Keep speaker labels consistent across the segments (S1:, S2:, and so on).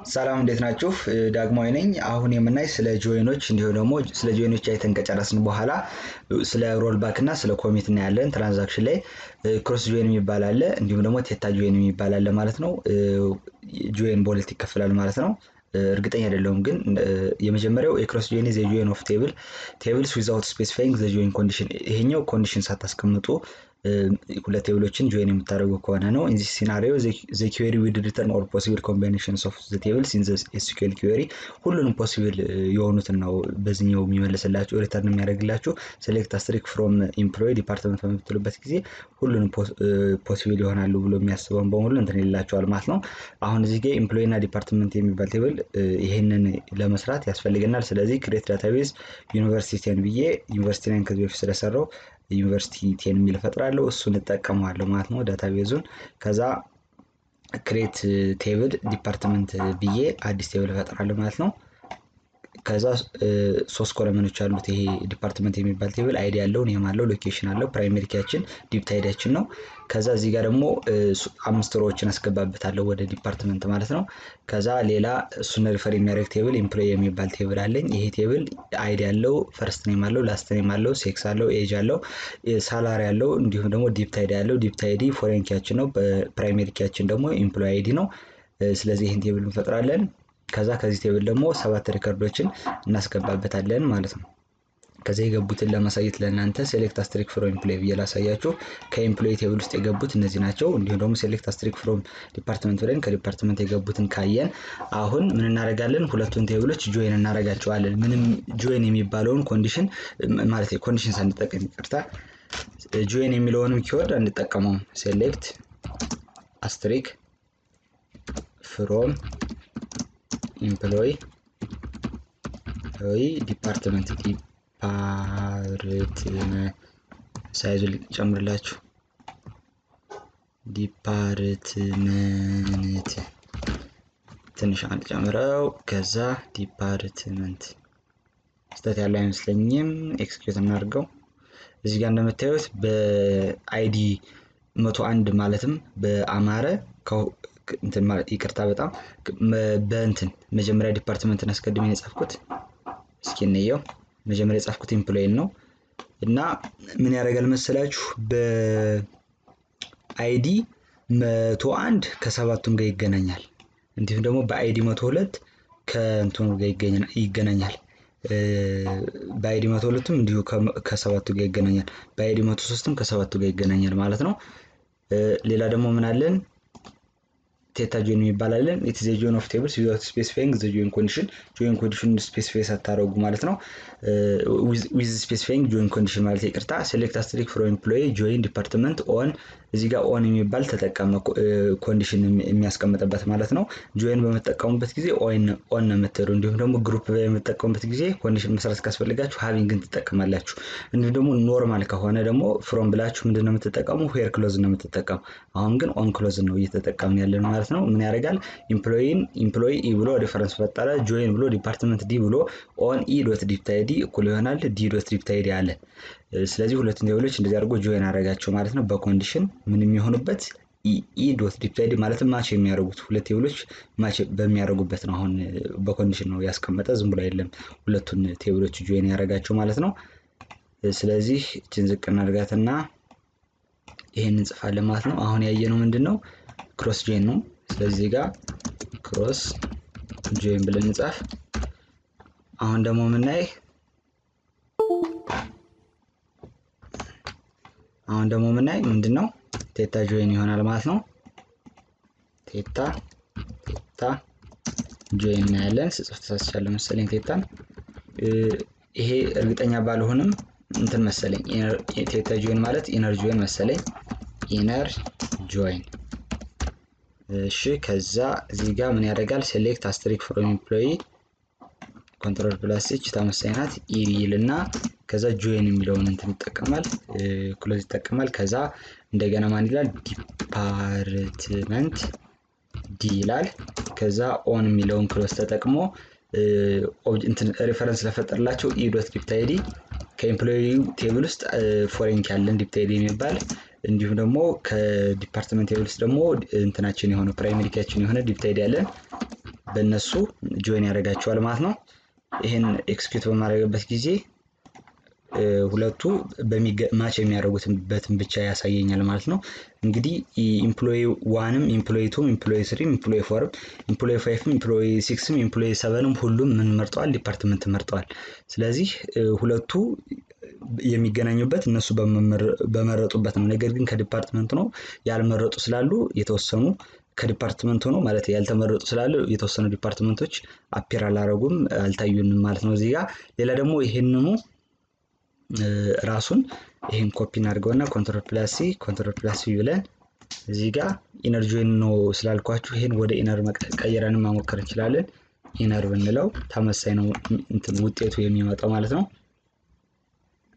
S1: ሰላም እንዴት ናችሁ? ዳግማዊ ነኝ። አሁን የምናይ ስለ ጆይኖች እንዲሁ ደግሞ ስለ ጆይኖች አይተን ከጨረስን በኋላ ስለ ሮልባክ እና ስለ ኮሚት እናያለን። ትራንዛክሽን ላይ ክሮስ ጆይን የሚባል አለ፣ እንዲሁም ደግሞ ቴታ ጆይን የሚባል አለ ማለት ነው። ጆይን በሁለት ይከፈላል ማለት ነው። እርግጠኛ አይደለሁም ግን የመጀመሪያው የክሮስ ጆይን ዘ ጆይን ኦፍ ቴብልስ ዊዛውት ስፔሲፋይንግ ዘ ጆይን ኮንዲሽን። ይሄኛው ኮንዲሽን ሳታስቀምጡ ሁለት ቴብሎችን ጆይን የምታደርጉ ከሆነ ነው። ኢን ዚስ ሲናሪዮ ዘ ኩዌሪ ዊል ሪተርን ኦል ፖሲብል ኮምቢኔሽንስ ኦፍ ዘ ቴብልስ ኢን ዘ SQL ኩዌሪ። ሁሉንም ፖሲብል የሆኑትን ነው በዚህኛው የሚመልስላችሁ ሪተርን የሚያደርግላችሁ። ሴሌክት አስትሪክ ፍሮም ኤምፕሎይ ዲፓርትመንት በምትሉበት ጊዜ ሁሉንም ፖሲብል ይሆናሉ ብሎ የሚያስበውን በሙሉ እንትን ይላችኋል ማለት ነው። አሁን እዚህ ጋር ኤምፕሎይ እና ዲፓርትመንት የሚባል ቴብል ይሄንን ለመስራት ያስፈልገናል። ስለዚህ ክሬት ዳታቤዝ ዩኒቨርሲቲ 10 ብዬ ዩኒቨርሲቲ 9 ከዚህ በፊት ስለሰራው ዩኒቨርሲቲ 10 የሚል ፈጥራለሁ። እሱን እጠቀማለሁ ማለት ነው ዳታቤዙን። ከዛ ክሬት ቴብል ዲፓርትመንት ብዬ አዲስ ቴብል ፈጥራለሁ ማለት ነው። ከዛ ሶስት ኮለመኖች አሉት ይሄ ዲፓርትመንት የሚባል ቴብል አይዲ ያለው ኔም አለው ሎኬሽን አለው ፕራይመሪ ኪያችን ዲፕ ታይዳችን ነው። ከዛ እዚህ ጋር ደግሞ አምስት ሮዎችን አስገባበታለሁ ወደ ዲፓርትመንት ማለት ነው። ከዛ ሌላ እሱን ሪፈር የሚያደርግ ቴብል ኤምፕሎይ የሚባል ቴብል አለኝ። ይሄ ቴብል አይዲ ያለው ፈርስት ኔም አለው ላስት ኔም አለው ሴክስ አለው ኤጅ አለው ሳላሪ አለው እንዲሁም ደግሞ ዲፕ ታይድ ያለው ዲፕ ታይዲ ፎሬን ኪያችን ነው ፕራይመሪ ኪያችን ደግሞ ኤምፕሎይ አይዲ ነው። ስለዚህ ይሄን ቴብል እንፈጥራለን። ከዛ ከዚህ ቴብል ደግሞ 7 ሪከርዶችን እናስገባበታለን ማለት ነው። ከዛ የገቡትን ለማሳየት ለእናንተ ሴሌክት አስትሪክ ፍሮም ኤምፕሎይ ብዬ ላሳያችሁ። ከኤምፕሎይ ቴብል ውስጥ የገቡት እነዚህ ናቸው። እንዲሁም ደግሞ ሴሌክት አስትሪክ ፍሮም ዲፓርትመንት ብለን ከዲፓርትመንት የገቡትን ካየን አሁን ምን እናደርጋለን? ሁለቱን ቴብሎች ጆይን እናደርጋቸዋለን። ምንም ጆይን የሚባለውን ኮንዲሽን ማለት ኮንዲሽን ሳንጠቀም ይቅርታ፣ ጆይን የሚለውንም ኪወርድ አንጠቀመውም። ሴሌክት አስትሪክ ፍሮም ኤምፕሎይ ዲፓርትመንት ሳይዙን ጨምርላችሁ ዲፓርትመንት ትንሽ አንድ ጨምረው ከዛ ዲፓርትመንት ስህተት ያለው አይመስለኝም። ኤክስኪዩት እናድርገው። እዚህ ጋር እንደምታዩት በአይዲ 101 ማለትም በአማረ እንትን ማለት ይቅርታ በጣም በእንትን መጀመሪያ ዲፓርትመንትን አስቀድሜ የጻፍኩት እስኪ እንየው። መጀመሪያ የጻፍኩት ኤምፕሎይ ነው እና ምን ያደርጋል መሰላችሁ በአይዲ 101 ከሰባቱም ጋር ይገናኛል። እንዲሁም ደግሞ በአይዲ 102 ከእንትኑ ጋር ይገናኛል። በአይዲ 102ም እንዲሁ ከሰባቱ ጋር ይገናኛል። በአይዲ 103ም ከሰባቱ ጋር ይገናኛል ማለት ነው። ሌላ ደግሞ ምን አለን? ቴታ ጆይን የሚባላለን ኢት ኢዝ ኤ ጆይን ኦፍ ቴብልስ ዊዛውት ስፔሲፋይንግ ዘ ጆይን ኮንዲሽን። ጆይን ኮንዲሽን ስፔሲፋይ ሳታደርጉ ማለት ነው። ዊዝ ስፔሲፋይንግ ጆይን ኮንዲሽን ማለት ይቅርታ። ሴሌክት አስትሪክ ፍሮም ኤምፕሎይ ጆይን ዲፓርትመንት ኦን። እዚህ ጋር ኦን የሚባል ተጠቀመ ኮንዲሽን የሚያስቀምጥበት ማለት ነው። ጆይን በመጠቀሙበት ጊዜ ኦን ነው የምትሉ። እንዲሁም ደግሞ ግሩፕ በመጠቀሙበት ጊዜ ኮንዲሽን መስራት ካስፈልጋችሁ ሃቪንግን ትጠቀማላችሁ። እንዲሁም ደግሞ ኖርማል ከሆነ ደግሞ ፍሮም ብላችሁ ምንድነው የምትጠቀሙ? ዌር ክሎዝ ነው የምትጠቀሙ። አሁን ግን ኦን ክሎዝ ነው እየተጠቀምን ያለን ማለት ነው። ምን ያደርጋል? ኤምፕሎይ ኢ ብሎ ሪፈረንስ ፈጠረ። ጆይን ብሎ ዲፓርትመንት ዲ ብሎ ኦን ኢ ዶት ዲፕ ታይዲ እኩል ይሆናል ዲ ዶት ዲፕ ታይዲ አለ። ስለዚህ ሁለቱን ቴብሎች እንደዚህ አድርጎ ጆይን አደረጋቸው ማለት ነው። በኮንዲሽን ምን የሚሆኑበት ኢ ዶት ዲፕ ታይዲ ማለትም ማች የሚያደርጉት ሁለት ቴብሎች ማች በሚያደርጉበት ነው። አሁን በኮንዲሽን ነው ያስቀመጠ፣ ዝም ብሎ አይደለም ሁለቱን ቴብሎች ጆይን ያደረጋቸው ማለት ነው። ስለዚህ እችን ዝቅ እናድርጋትና ይሄን እንጽፋለን ማለት ነው። አሁን ያየነው ምንድነው? ክሮስ ጆይን ነው። ስለዚህ ጋር ክሮስ ጆይን ብለን እንጻፍ። አሁን ደግሞ ምናይ ምንድነው? ቴታ ጆይን ይሆናል ማለት ነው። ቴታ ጆይን እናያለን። ስጽፍ ተሳስቻለሁ መሰለኝ ቴታን። ይሄ እርግጠኛ ባልሆንም እንትን መሰለኝ ቴታ ጆይን ማለት ኢነር ጆይን መሰለኝ። ኢነር ጆይን እሺ። ከዛ እዚህ ጋር ምን ያደርጋል? ሴሌክት አስትሪክ ፍሮም ኤምፕሎይ ኮንትሮል ፕላስ ኤች ታመሳይናት ኢልና ከዛ ጆይን የሚለውን እንትን ይጠቀማል፣ ክሎዝ ይጠቀማል። ከዛ እንደገና ማን ይላል? ዲፓርትመንት ዲ ይላል። ከዛ ኦን የሚለውን ክሎዝ ተጠቅሞ እንትን ሪፈረንስ ለፈጠርላቸው ኢ ዶት ዲፕ ታይዲ ከኤምፕሎይ ቴብል ውስጥ ፎሬን ያለን ዲፕ ታይዲ የሚባል እንዲሁም ደግሞ ከዲፓርትመንት ቴብል ውስጥ ደግሞ እንትናችን የሆነ ፕራይመሪ ኪያችን የሆነ ዲፕ ታይዲ ያለን በእነሱ ጆይን ያደርጋቸዋል ማለት ነው። ይሄን ኤክስኪዩት በማድረግበት ጊዜ ሁለቱ ማች የሚያደርጉትን ብቻ ያሳየኛል ማለት ነው። እንግዲህ ኢምፕሎይ 1ም ኢምፕሎይ 2ም ኢምፕሎይ 3ም ኢምፕሎይ 4ም ኢምፕሎይ 5ም ኢምፕሎይ 6ም ኢምፕሎይ 7ም ሁሉም ምን መርጠዋል? ዲፓርትመንት መርጠዋል። ስለዚህ ሁለቱ የሚገናኙበት እነሱ በመረጡበት ነው። ነገር ግን ከዲፓርትመንት ነው ያልመረጡ ስላሉ የተወሰኑ ከዲፓርትመንት ሆኖ ማለት ያልተመረጡ ስላሉ የተወሰኑ ዲፓርትመንቶች አፒር አላረጉም አልታዩንም ማለት ነው። እዚህ ጋር ሌላ ደግሞ ይሄንኑ ራሱን ይሄን ኮፒ እናድርገውና ኮንትሮል ፕላስ ሲ ብለን እዚህ ጋር ኢነር ጆይን ነው ስላልኳችሁ ይሄን ወደ ኢነር ቀይረን ማሞከር እንችላለን። ኢነር ብንለው ተመሳሳይ ነው እንትን ውጤቱ የሚመጣው ማለት ነው።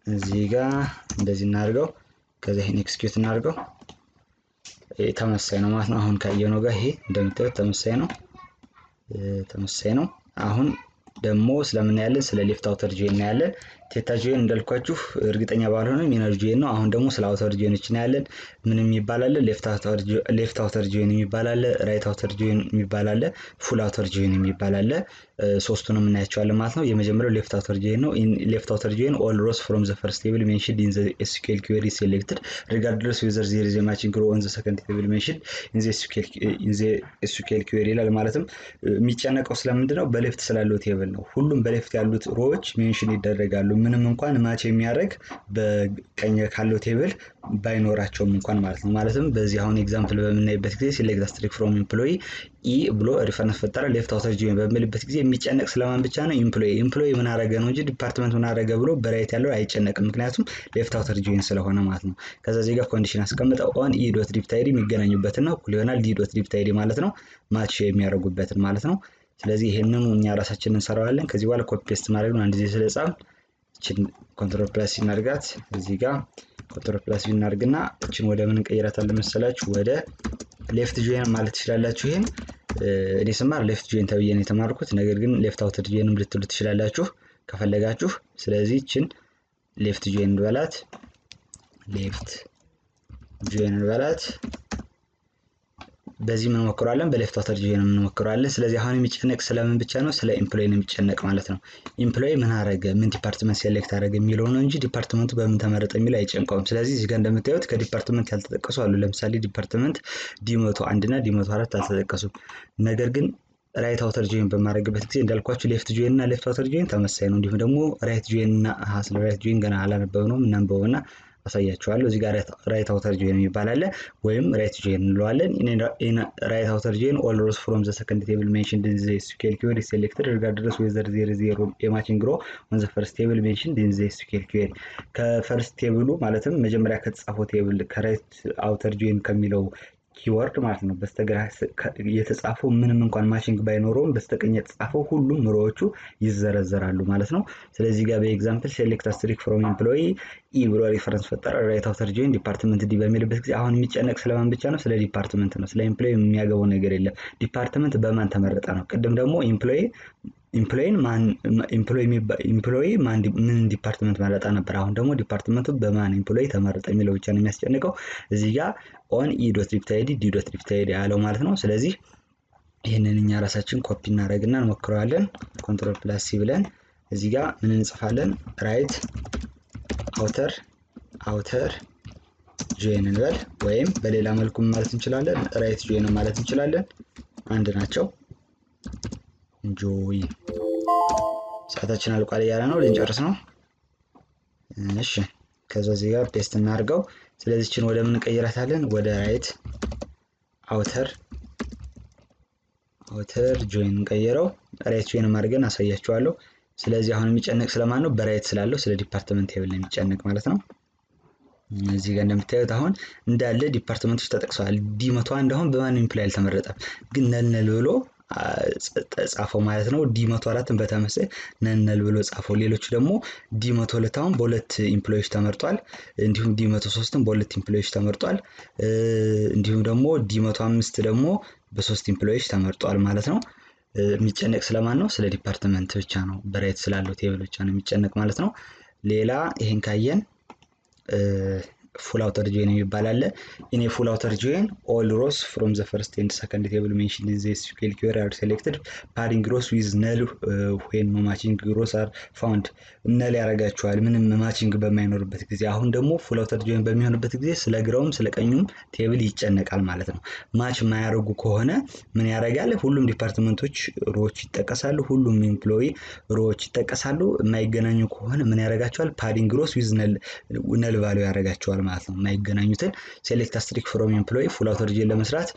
S1: እዚህ ጋር እንደዚህ እናድርገው ከዛ ይሄን ኤክስኪዩት እናድርገው ተመሳሳይ ነው ማለት ነው። አሁን ካየነው ጋር ይሄ እንደምታዩት ተመሳሳይ ነው። አሁን ደግሞ ስለምን ያለን ስለ ሌፍት አውተር ጆይን እናያለን። ቴታ ጆይን እንዳልኳችሁ እርግጠኛ ባልሆነም ኢነር ጆይን ነው። አሁን ደግሞ ስለ አውተር ጆይኖች እናያለን። ምን የሚባል አለ? ሌፍት አውተር ጆይን የሚባል አለ፣ ራይት አውተር ጆይን የሚባል አለ፣ ፉል አውተር ጆይን የሚባል አለ። ሶስቱንም እናያቸዋለን ማለት ነው። የመጀመሪያው ሌፍት አውተር ጆይን ነው። ሌፍት አውተር ጆይን ኦል ሮስ ፍሮም ዘ ፈርስት ቴብል ሜንሽንድ ኢን ዘ SQL query selected regardless whether there is a matching row on the second table mentioned in the SQL query ይላል። ማለትም የሚጨነቀው ስለምንድን ነው? በሌፍት ስላለው ቴብል ነው። ሁሉም በሌፍት ያሉት ሮዎች ሜንሽን ይደረጋሉ ምንም እንኳን ማች የሚያደርግ በቀኝ ካለው ቴብል ባይኖራቸውም እንኳን ማለት ነው። ማለትም በዚህ አሁን ኤግዛምፕል በምናይበት ጊዜ select the string from employee ኢ ብሎ ሪፈረንስ ፈጠረ ሌፍት አውተር ጆይን በሚልበት ጊዜ የሚጨነቅ ስለማን ብቻ ነው? ኢምፕሎይ ምን አረገ ነው እንጂ ዲፓርትመንት ምን አረገ ብሎ በራይት ያለው አይጨነቅም። ምክንያቱም ሌፍት አውተር ጆይን ስለሆነ ማለት ነው። ከዛ እዚህ ጋር ኮንዲሽን አስቀምጠው ኦን ኢ ዶት ዲፕት አይዲ የሚገናኙበትን ነው እኩል ይሆናል ዲ ዶት ዲፕት አይዲ ማለት ነው ማች የሚያደርጉበትን ማለት ነው። ስለዚህ ይሄንን እኛ ራሳችንን እንሰራዋለን። ከዚህ በኋላ ኮፒ ፔስት ማድረግ ነው። አንድ ጊዜ ስለጻፍ እቺን ኮንትሮል ፕላስ እናድርጋት። እዚህ ጋር ኮንትሮል ፕላስ እናድርግና እቺን ወደ ምን እንቀይራታለን መሰላችሁ? ወደ ሌፍት ጆይን ማለት ትችላላችሁ። ይሄን እኔ ስማር ሌፍት ጆይን ተብዬ ነው የተማርኩት። ነገር ግን ሌፍት አውተር ጆይንም ልትሉ ትችላላችሁ ከፈለጋችሁ። ስለዚህ እቺን ሌፍት ጆይን እንበላት በዚህ ምን እንሞክራለን? በሌፍት አውተር ጆይን እንሞክራለን። ስለዚህ አሁን የሚጨነቅ ስለምን ብቻ ነው? ስለ ኢምፕሎይ ነው የሚጨነቅ ማለት ነው። ኢምፕሎይ ምን አረገ፣ ምን ዲፓርትመንት ሴሌክት አረገ የሚለው ነው እንጂ ዲፓርትመንቱ በምን ተመረጠ የሚለው አይጨንቀውም። ስለዚህ እዚህ ጋር እንደምታዩት ከዲፓርትመንት ያልተጠቀሱ አሉ። ለምሳሌ ዲፓርትመንት ዲ101 እና ዲ104 አልተጠቀሱም። ነገር ግን ራይት አውተር ጆይን በማድረግበት ጊዜ እንዳልኳችሁ ሌፍት ጆይን እና ሌፍት አውተር ጆይን ተመሳሳይ ነው። እንዲሁም ደግሞ ራይት ጆይን እና ስለ ራይት ጆይን ገና አላነበብነውም እናንበውና አሳያችኋለሁ። እዚህ ጋር ራይት አውተር ጆይን የሚባል አለ ወይም ራይት ጆይን እንለዋለን። ራይት አውተር ጆይን ኦል ሮስ ፍሮም ዘ ሰከንድ ቴብል ሜንሽንድ ኢን ዘ SQL query selected regardless whether there is a matching row on the first table mentioned in the SQL query ከፈርስት ቴብሉ ማለትም መጀመሪያ ከተጻፈው ቴብል ከራይት አውተር ጆይን ከሚለው ኪወርድ ማለት ነው በስተግራ የተጻፈው ምንም እንኳን ማቺንግ ባይኖረውም በስተቀኝ የተጻፈው ሁሉም ሮዎቹ ይዘረዘራሉ ማለት ነው። ስለዚህ ጋር በኤግዛምፕል ሴሌክት ስትሪክ ፍሮም ኤምፕሎይ ኢ ብሎ ሪፈረንስ ፈጠረ ራይት አውተር ጆይን ዲፓርትመንት ዲ በሚልበት ጊዜ አሁን የሚጨነቅ ስለማን ብቻ ነው? ስለ ዲፓርትመንት ነው። ስለ ኤምፕሎይ የሚያገባው ነገር የለም። ዲፓርትመንት በማን ተመረጠ ነው። ቅድም ደግሞ ኢምፕሎይ ምን ዲፓርትመንት መረጣ ነበር። አሁን ደግሞ ዲፓርትመንቱ በማን ኤምፕሎይ ተመረጠ የሚለው ብቻ ነው የሚያስጨንቀው። እዚህ ጋር ኦን ኢ ዶት ዲፕት አይዲ ዲ ዶት ዲፕት አይዲ ያለው ማለት ነው። ስለዚህ ይሄንን እኛ ራሳችን ኮፒ እናደርግና እንሞክረዋለን። ኮንትሮል ፕላስ ሲ ብለን እዚህ ጋር ምን እንጽፋለን? ራይት አውተር ጆይን እንበል ወይም በሌላ መልኩ ማለት እንችላለን ራይት ጆይን ማለት እንችላለን። አንድ ናቸው። ጆይ ሰዓታችን አልቋል እያለ ነው። ልንጨርስ ነው። እሺ ከዛ እዚህ ጋር ፔስት እናድርገው። ስለዚህ እቺን ወደ ምን እንቀይራታለን? ወደ ራይት አውተር ጆይን እንቀይረው። ራይት ጆይን ማድረግን አሳያችኋለሁ። ስለዚህ አሁን የሚጨነቅ ስለማን ነው? በራይት ስላለው ስለ ዲፓርትመንት ቴብል ነው የሚጨነቅ ማለት ነው። እዚህ ጋር እንደምታዩት አሁን እንዳለ ዲፓርትመንቶች ተጠቅሰዋል። ዲ101 አሁን በማንም ኢምፕሎይ አልተመረጠም፣ ግን ነል ብሎ ጻፈው ማለት ነው። ዲ104ን በተመሳሳይ ነል ብሎ ጻፈው። ሌሎቹ ደግሞ ዲ102 አሁን በሁለት ኢምፕሎይዎች ተመርጧል። እንዲሁም ዲ103ን በሁለት ኢምፕሎይዎች ተመርጧል። እንዲሁም ደግሞ ዲ105 ደግሞ በሶስት ኢምፕሎይዎች ተመርጧል ማለት ነው። የሚጨነቅ ስለማን ነው? ስለ ዲፓርትመንት ብቻ ነው። በራይት ስላለው ቴብል ብቻ ነው የሚጨነቅ ማለት ነው። ሌላ ይሄን ካየን full outer join የሚባል in a full outer join all rows from the first and second table mentioned in the SQL query are selected padding rows with null when no matching rows are found null ያረጋቸዋል ምንም ማቺንግ በማይኖርበት ጊዜ አሁን ደግሞ full outer join በሚሆንበት ጊዜ ስለ ግራውም ስለ ቀኙም ቴብል ይጨነቃል ማለት ነው ማች ማያረጉ ከሆነ ምን ያረጋል ሁሉም ዲፓርትመንቶች ሮዎች ይጠቀሳሉ ሁሉም ኤምፕሎይ ሮዎች ይጠቀሳሉ የማይገናኙ ከሆነ ምን ያረጋቸዋል padding rows with null value ያረጋቸዋል ማለት ነው የማይገናኙትን select asterisk from employee full outer join ለመስራት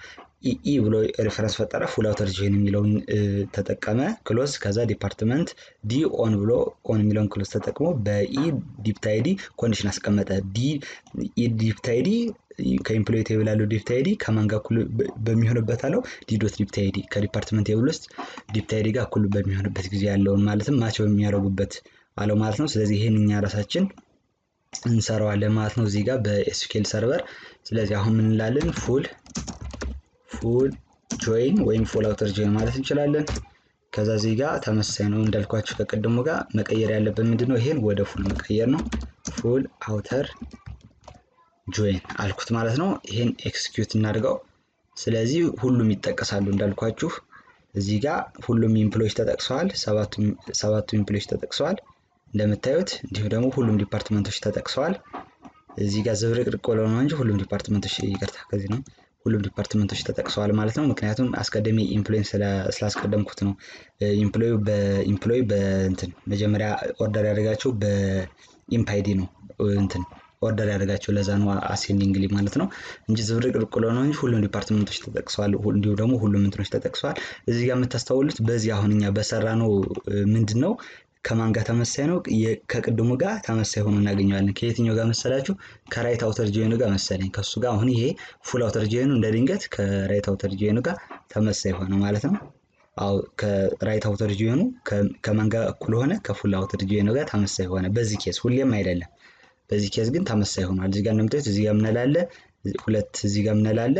S1: ኢ ብሎ ሪፈረንስ ፈጠረ full outer join የሚለውን ተጠቀመ ክሎዝ ከዛ ዲፓርትመንት ዲ ኦን ብሎ ኦን የሚለውን ክሎዝ ተጠቅሞ በኢ ዲፕት አይዲ ኮንዲሽን አስቀመጠ ዲ ዲፕት አይዲ ከኤምፕሎይ ቴብል ያለው ዲፕት አይዲ ከማን ጋር እኩል በሚሆንበት አለው ዲ ዶት ዲፕት አይዲ ከዲፓርትመንት ቴብል ውስጥ ዲፕት አይዲ ጋር እኩል በሚሆንበት ጊዜ ያለውን ማለትም ማች በሚያደርጉበት አለው ማለት ነው ስለዚህ ይሄን እኛ ራሳችን እንሰራዋለን ማለት ነው እዚህ ጋር በኤስኪዩኤል ሰርቨር ስለዚህ አሁን ምን እንላለን full join ወይም full outer join ማለት እንችላለን ከዛ እዚህ ጋር ተመሳሳይ ነው እንዳልኳችሁ ከቀደሙ ጋር መቀየር ያለበት ምንድነው ይሄን ወደ full መቀየር ነው full outer join አልኩት ማለት ነው ይሄን ኤክስኪዩት እናድርገው ስለዚህ ሁሉም ይጠቀሳሉ እንዳልኳችሁ እዚህ ጋር ሁሉም ኤምፕሎይስ ተጠቅሰዋል ሰባቱ ኤምፕሎይስ ተጠቅሰዋል እንደምታዩት እንዲሁ ደግሞ ሁሉም ዲፓርትመንቶች ተጠቅሰዋል እዚህ ጋር ዝብርቅርቅ ብሎ ነው እንጂ ሁሉም ዲፓርትመንቶች ይቅርታ ከዚህ ነው ሁሉም ዲፓርትመንቶች ተጠቅሰዋል ማለት ነው ምክንያቱም አስቀድሜ ኢምፕሎይ ስላስቀደምኩት ነው ኢምፕሎይ በእንትን መጀመሪያ ኦርደር ያደርጋቸው በኢምፓይዲ ነው እንትን ኦርደር ያደርጋቸው ለዛ ነው አሴንዲንግሊ ማለት ነው እንጂ ዝብርቅርቅ ብሎ ነው እንጂ ሁሉም ዲፓርትመንቶች ተጠቅሰዋል እንዲሁ ደግሞ ሁሉም እንትኖች ተጠቅሰዋል እዚህ ጋር የምታስተውሉት በዚህ አሁንኛ በሰራነው ምንድነው ከማን ጋር ተመሳሳይ ነው ከቅድሙ ጋር ተመሳሳይ ሆኖ እናገኘዋለን ከየትኛው ጋር መሰላችሁ ከራይት አውተር ጆይኑ ጋር መሰለኝ ከሱ ጋር አሁን ይሄ full outer join እንደ ድንገት ከራይት አውተር ጆይኑ ጋር ተመሳሳይ ሆነ ማለት ነው አው ከራይት አውተር ጆይኑ ከማን ጋር እኩል ሆነ ከfull outer join ጋር ተመሳሳይ ሆነ በዚህ ኬስ ሁሌም አይደለም በዚህ ኬስ ግን ተመሳሳይ ሆኗል እዚህ ጋር እንደምታዩት እዚህ ጋር ምንላለ ሁለት እዚህ ጋር ምንላለ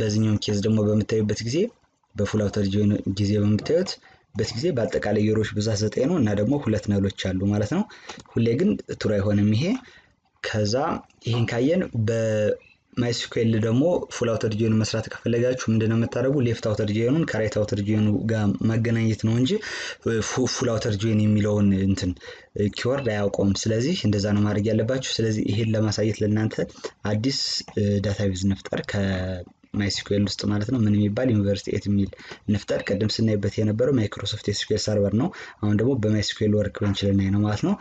S1: በዚህኛው ኬስ ደግሞ በመታዩበት ጊዜ በfull outer join ጊዜ በመታዩት በዚህ ጊዜ በአጠቃላይ የሮች ብዛት 9 ነው እና ደግሞ ሁለት ነሎች አሉ ማለት ነው ሁሌ ግን ትሩ አይሆንም ይሄ ከዛ ይሄን ካየን በMySQL ደግሞ full outer join መስራት ከፈለጋችሁ ምንድነው የምታደርጉ left outer join ከራይት outer join ጋር ማገናኘት ነው እንጂ full outer join የሚለውን እንትን ኪወርድ አያውቀውም ስለዚህ እንደዛ ነው ማድረግ ያለባችሁ ስለዚህ ይሄን ለማሳየት ለእናንተ አዲስ ዳታቤዝ እንፍጠር MySQL ውስጥ ማለት ነው ምን የሚባል ዩኒቨርሲቲ 8 የሚል እንፍጠር ቀደም ስናይበት የነበረው ማይክሮሶፍት SQL ሰርቨር ነው አሁን ደግሞ በMySQL Workbench ላይ ነው ማለት ነው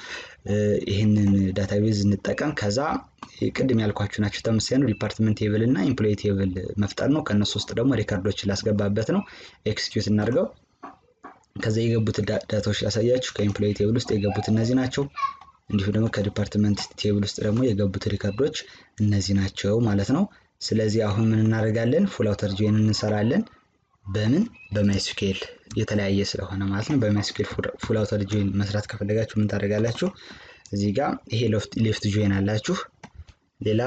S1: ይሄንን ዳታቤዝ እንጠቀም ከዛ ቅድም ያልኳችሁ ናቸው ተመሳሳይ ነው ዲፓርትመንት ቴብል እና ኤምፕሎይ ቴብል መፍጠር ነው ከነሱ ውስጥ ደግሞ ሪከርዶችን ላስገባበት ነው ኤክስኪዩት እናድርገው ከዛ የገቡት ዳታዎች ላሳያችሁ ከኤምፕሎይ ቴብል ውስጥ የገቡት እነዚህ ናቸው እንዲሁ ደግሞ ከዲፓርትመንት ቴብል ውስጥ ደግሞ የገቡት ሪከርዶች እነዚህ ናቸው ማለት ነው ስለዚህ አሁን ምን እናደርጋለን full outer join እንሰራለን በምን በMySQL የተለያየ ስለሆነ ማለት ነው በMySQL full outer join መስራት ከፈለጋችሁ ምን ታደርጋላችሁ እዚህ ጋር ይሄ left join አላችሁ ሌላ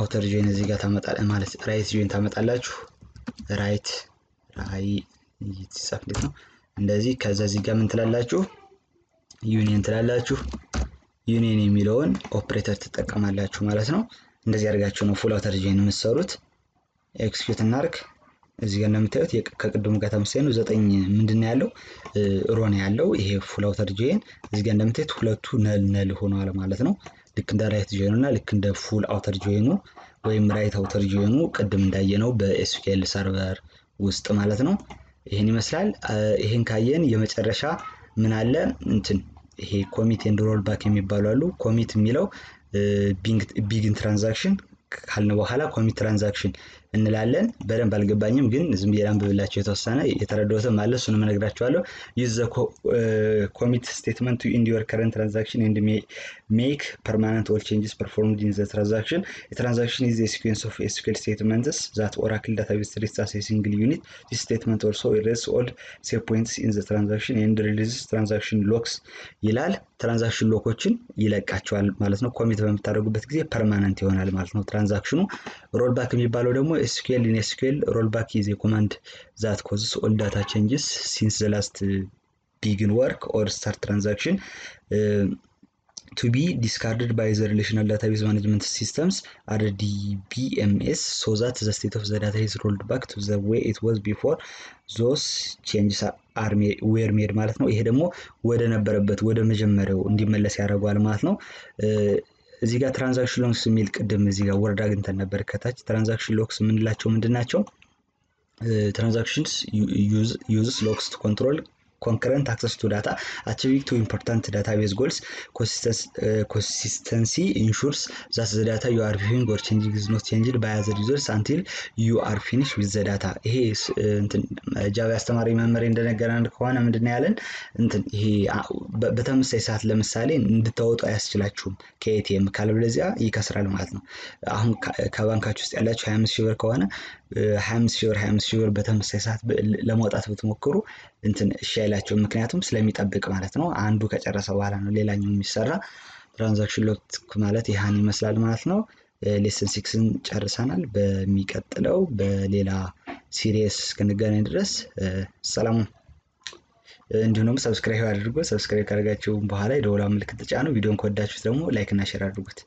S1: outer join እዚህ ጋር ታመጣላችሁ ማለት right join ታመጣላችሁ right ይጻፍ እንዴት ነው እንደዚህ ከዛ እዚህ ጋር ምን ትላላችሁ ዩኒየን ትላላችሁ ዩኒየን የሚለውን ኦፕሬተር ትጠቀማላችሁ ማለት ነው እንደዚህ አድርጋችሁ ነው full outer join የምትሰሩት ኤክስኪዩት እናርክ እዚህ ጋር እንደምታዩት ከቅድሙ ጋር ተመሳሳይ ነው 9 ምንድነው ያለው ሮ ነው ያለው ይሄ full outer join እዚህ ጋር እንደምታዩት ሁለቱ ነል ሆነዋል ማለት ነው ልክ እንደ right join እና ልክ እንደ full outer join ወይም right outer join ቅድም እንዳየነው በSQL ሰርቨር ውስጥ ማለት ነው ይሄን ይመስላል ይሄን ካየን የመጨረሻ ምን አለ እንትን ይሄ ኮሚት ኤንድ ሮልባክ የሚባሉ አሉ ኮሚት የሚለው ቢግን ትራንዛክሽን ካልነ በኋላ ኮሚት ትራንዛክሽን እንላለን በደንብ አልገባኝም ግን ዝም ብዬ አንብብላችሁ የተወሰነ የተረዳሁት ማለት እሱን መነግራችኋለሁ use the commit statement to end your current transaction and make permanent all changes performed in the transaction a transaction is a sequence of SQL statements that Oracle database treats as a single unit this statement also erases all save points in the transaction and releases transaction locks ይላል ትራንዛክሽን ሎኮችን ይለቃቸዋል ማለት ነው ኮሚት በመታረጉበት ጊዜ ፐርማነንት ይሆናል ማለት ነው ትራንዛክሽኑ ሮልባክ የሚባለው ደግሞ SQL in SQL rollback is a command that causes all data changes since the last begin work or start transaction to be discarded by the relational database management systems RDBMS so that the state of the data is rolled back to the way it was before those changes were made ማለት ነው። ይሄ ደግሞ ወደ ነበረበት ወደ መጀመሪያው እንዲመለስ ያደርጋል ማለት ነው። እዚህ ጋር ትራንዛክሽን ሎግስ የሚል ቅድም እዚህ ጋር ወርድ አግኝተን ነበር ከታች። ትራንዛክሽን ሎግስ የምንላቸው ምንድናቸው? transactions uses logs to control concurrent access to data, achieving two important database goals. Consistency ensures that the data you are viewing or changing is not changed by other users until you are finished with the data. ይሄ ጃቫ አስተማሪ መመሪያ እንደነገረን ከሆነ ምንድነው ያለን ይሄ በተመሳሳይ ሰዓት ለምሳሌ እንድታወጡ አያስችላችሁም ከኤቲኤም ካልብለዚያ ይከስራል ማለት ነው። አሁን ከባንካችሁ ውስጥ ያላችሁ 25000 ብር ከሆነ 25000 ብር በተመሳሳይ ሰዓት ለማውጣት ብትሞክሩ እሺ አይላችሁም ምክንያቱም ስለሚጠብቅ ማለት ነው። አንዱ ከጨረሰ በኋላ ነው ሌላኛው የሚሰራ። ትራንዛክሽን ሎግ ማለት ይሄን ይመስላል ማለት ነው። ሌሰን 6ን ጨርሰናል። በሚቀጥለው በሌላ ሲሪየስ እስክንገናኝ ድረስ ሰላም። እንዲሁም ሰብስክራይብ አድርጉ። ሰብስክራይብ ካደረጋችሁ በኋላ የደወል ምልክት ተጫኑ። ቪዲዮን ከወዳችሁት ደግሞ ላይክ እና ሼር አድርጉት።